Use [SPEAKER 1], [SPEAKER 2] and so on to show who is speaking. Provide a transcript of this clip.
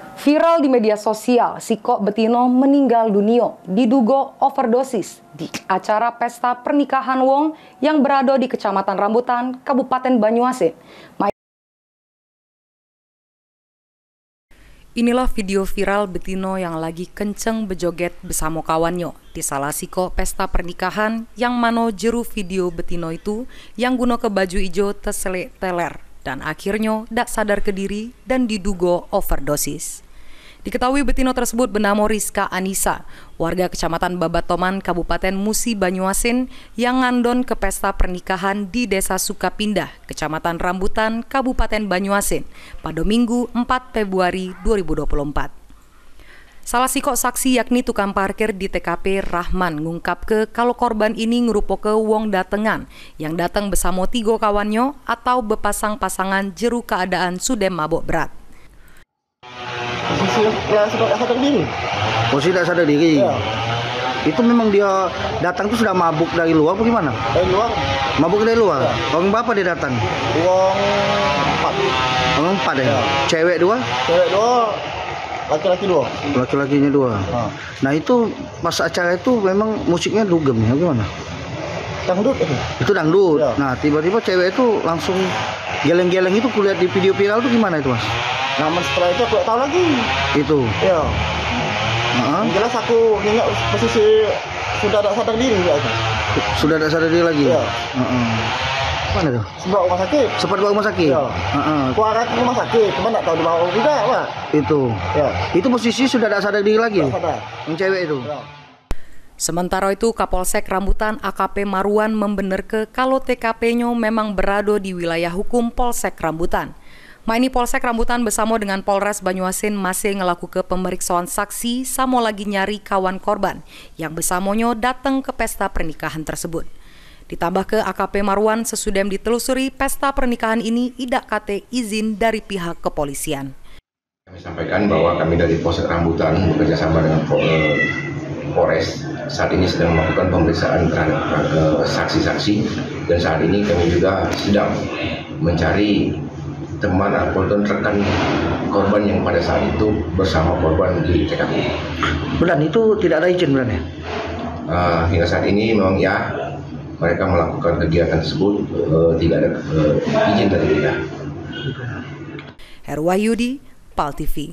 [SPEAKER 1] Viral di media sosial, Siko Betino meninggal dunia diduga overdosis di acara pesta pernikahan wong yang berada di Kecamatan Rambutan, Kabupaten Banyuasin. Inilah video viral Betino yang lagi kenceng bejoget bersama kawannya di salah siko pesta pernikahan yang mano jeru video Betino itu yang guna ke baju ijo terselek teler dan akhirnya dak sadar ke diri dan diduga overdosis. Diketahui Betino tersebut bernama Rizka Anissa, warga Kecamatan Babatoman, Kabupaten Musi Banyuasin yang ngandon ke pesta pernikahan di Desa Sukapindah, Kecamatan Rambutan, Kabupaten Banyuasin pada Minggu 4 Februari 2024. Salah siko saksi yakni tukang parkir di TKP Rahman ngungkap ke kalau korban ini ngerupo ke wong datengan yang datang bersama 3 kawannya atau bepasang-pasangan jeru keadaan sudah mabuk berat.
[SPEAKER 2] Posisi yang sudah sadar diri.
[SPEAKER 3] Posisi tidak sadar diri.
[SPEAKER 2] Ya.
[SPEAKER 3] Itu memang dia datang tuh sudah mabuk dari luar apa gimana?
[SPEAKER 2] Dari luar.
[SPEAKER 3] Mabuk dari luar.
[SPEAKER 2] Ya.
[SPEAKER 3] Orang berapa dia datang?
[SPEAKER 2] Uang 4.
[SPEAKER 3] Orang 4 ya.
[SPEAKER 2] Ya.
[SPEAKER 3] Cewek 2?
[SPEAKER 2] Cewek 2, laki-laki 2.
[SPEAKER 3] Laki-lakinya 2. Nah itu pas acara itu memang musiknya dugem ya gimana?
[SPEAKER 2] Dangdut itu.
[SPEAKER 3] Itu dangdut.
[SPEAKER 2] Ya.
[SPEAKER 3] Nah tiba-tiba cewek itu langsung geleng-geleng itu kulihat di video viral itu gimana itu mas?
[SPEAKER 2] Namun setelah itu aku tak tahu lagi.
[SPEAKER 3] Itu.
[SPEAKER 2] Ya. Yang jelas aku ingat posisi sudah tak sadar diri ya.
[SPEAKER 3] Sudah tidak sadar diri lagi?
[SPEAKER 2] Ya.
[SPEAKER 3] Mana tuh?
[SPEAKER 2] Sempat rumah sakit.
[SPEAKER 3] Sempat bawa rumah sakit?
[SPEAKER 2] Ya. Keluar ke rumah sakit, cuma tak tahu dibawa juga Pak.
[SPEAKER 3] Itu.
[SPEAKER 2] Ya.
[SPEAKER 3] Itu posisi sudah tidak sadar diri lagi?
[SPEAKER 2] Tak sadar.
[SPEAKER 3] Yang cewek itu?
[SPEAKER 2] Ya.
[SPEAKER 1] Sementara itu, Kapolsek Rambutan AKP Marwan membenarkan kalau TKP-nya memang berada di wilayah hukum Polsek Rambutan. Ini Polsek Rambutan bersama dengan Polres Banyuasin masih ngelakukan pemeriksaan saksi sama lagi nyari kawan korban yang bersamanya datang ke pesta pernikahan tersebut. Ditambah ke AKP Marwan sesudah ditelusuri pesta pernikahan ini tidak kate izin dari pihak kepolisian.
[SPEAKER 4] Kami sampaikan bahwa kami dari Polsek Rambutan bekerja sama dengan Polres saat ini sedang melakukan pemeriksaan terhadap saksi-saksi dan saat ini kami juga sedang mencari teman atau rekan korban yang pada saat itu bersama korban di TKP.
[SPEAKER 3] Benar itu tidak ada izin benar ya?
[SPEAKER 4] Hingga saat ini memang ya mereka melakukan kegiatan tersebut tidak ada izin dari kita.
[SPEAKER 1] Herwahyudi, PAL TV.